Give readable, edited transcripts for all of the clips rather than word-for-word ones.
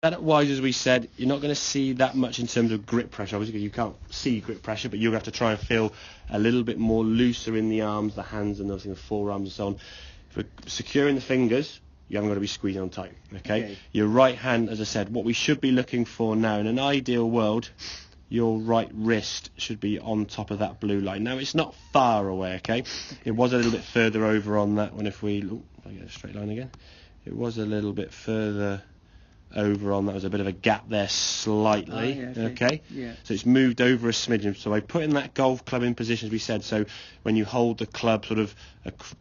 Setup-wise, as we said, you're not going to see that much in terms of grip pressure. Obviously, you can't see grip pressure, but you'll have to try and feel a little bit more looser in the arms, the hands, and obviously the forearms and so on. For securing the fingers, you haven't got to be squeezing on tight, okay? Your right hand, as I said, what we should be looking for now, in an ideal world, your right wrist should be on top of that blue line. Now, it's not far away, okay? It was a little bit further over on that one. If I get a straight line again, it was a little bit further over on that. Was a bit of a gap there slightly, okay? So it's moved over a smidgen. So by putting that golf club in position, as we said, so when you hold the club sort of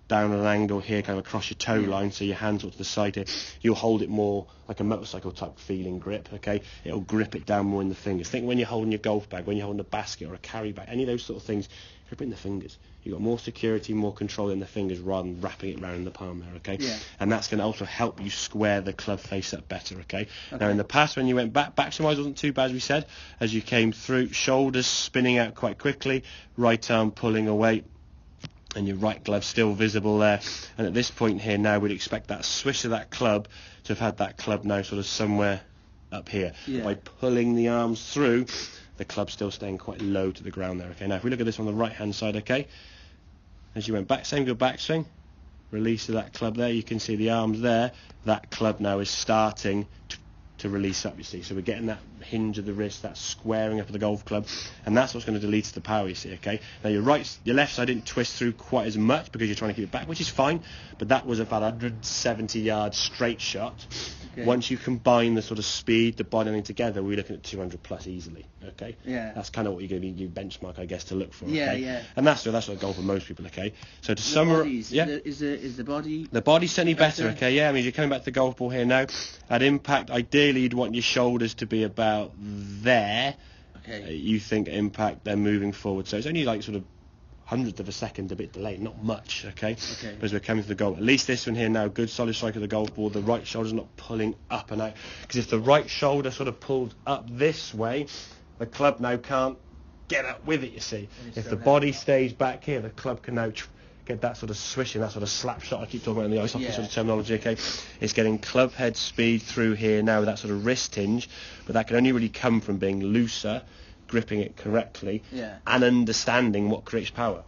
down at an angle here, kind of across your toe line, so your hands up to the side here, you'll hold it more like a motorcycle type feeling grip, okay? It'll grip it down more in the fingers. Think when you're holding your golf bag, when you're holding a basket or a carry bag, any of those sort of things, grip it in the fingers. You've got more security, more control in the fingers rather than wrapping it around in the palm there, okay? And that's going to also help you square the club face up better, okay? Now, in the past, when you went backswing-wise wasn't too bad, as we said. As you came through, shoulders spinning out quite quickly, right arm pulling away, and your right glove still visible there. And at this point here now, we'd expect that swish of that club to have had that club now sort of somewhere up here. By pulling the arms through, the club's still staying quite low to the ground there, okay? Now, if we look at this on the right-hand side, okay? As you went back, same good backswing, release of that club there, you can see the arms there, that club now is starting to release up, you see. So we're getting that hinge of the wrist, that squaring up of the golf club, and that's what's going to delete the power, you see, okay? Now your left side didn't twist through quite as much because you're trying to keep it back, which is fine, but that was about 170 yards straight shot. Once you combine the sort of speed, the body together, we're looking at 200 plus easily, okay? That's kind of what you're going to be your benchmark, I guess, to look for, okay? And that's what goal for most people, okay? So to summarize, is the body? The body's certainly better, okay? Yeah, I mean, you're coming back to the golf ball here now. At impact, ideally, you'd want your shoulders to be about there. You think impact, they're moving forward. So it's only like sort of hundredth of a second, a bit delayed, not much, okay? As we're coming to the goal. At least this one here now, good solid strike of the golf ball. The right shoulder's not pulling up and out. Because if the right shoulder sort of pulled up this way, the club now can't get up with it, you see. If the body stays back here, the club can now get that sort of swishing, that sort of slap shot I keep talking about in the ice hockey sort of terminology, okay? It's getting club head speed through here now with that sort of wrist hinge, but that can only really come from being looser, gripping it correctly, and understanding what creates power.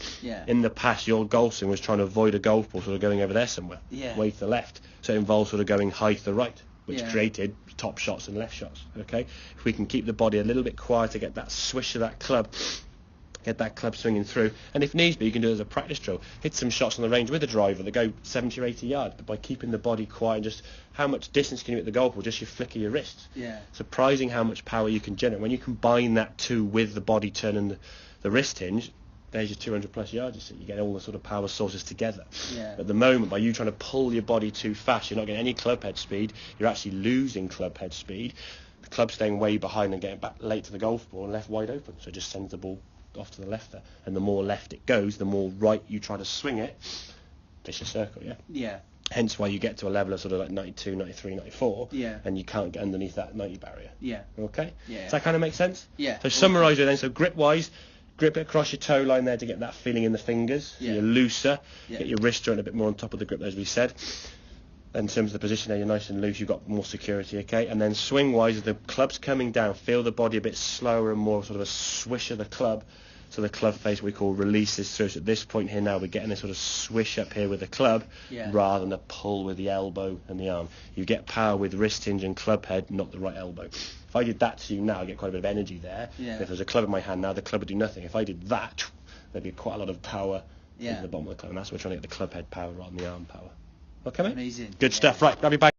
In the past, your golf swing was trying to avoid a golf ball sort of going over there somewhere, way to the left. So it involves sort of going high to the right, which created top shots and left shots, okay? If we can keep the body a little bit quieter, get that swish of that club, get that club swinging through, and if needs be, you can do it as a practice drill. Hit some shots on the range with a driver that go 70 or 80 yards, but by keeping the body quiet, and just how much distance can you hit the golf ball? Just your flick of your wrists. Surprising how much power you can generate. When you combine that too with the body turn and the wrist hinge, there's your 200 plus yards, you see. You get all the sort of power sources together. At the moment, by you trying to pull your body too fast, you're not getting any club head speed, you're actually losing club head speed. The club's staying way behind and getting back late to the golf ball and left wide open, so it just sends the ball off to the left there, and the more left it goes, the more right you try to swing it. It's a circle, hence why you get to a level of sort of like 92, 93, 94, and you can't get underneath that 90 barrier. Okay? Does that kind of make sense? So summarise it then. So grip wise, grip it across your toe line there to get that feeling in the fingers. You're looser, get your wrist joint a bit more on top of the grip, as we said. In terms of the position there, you're nice and loose, you've got more security, okay? And then swing-wise, the club's coming down, feel the body a bit slower and more sort of a swish of the club, so the club face we call releases through. So at this point here now, we're getting a sort of swish up here with the club, rather than a pull with the elbow and the arm. You get power with wrist hinge and club head, not the right elbow. If I did that to you now, I get quite a bit of energy there. If there's a club in my hand now, the club would do nothing. If I did that, there'd be quite a lot of power into the bottom of the club, and that's why we're trying to get the club head power rather than the arm power. Okay, mate? Amazing. Good stuff. Right, grab your bag.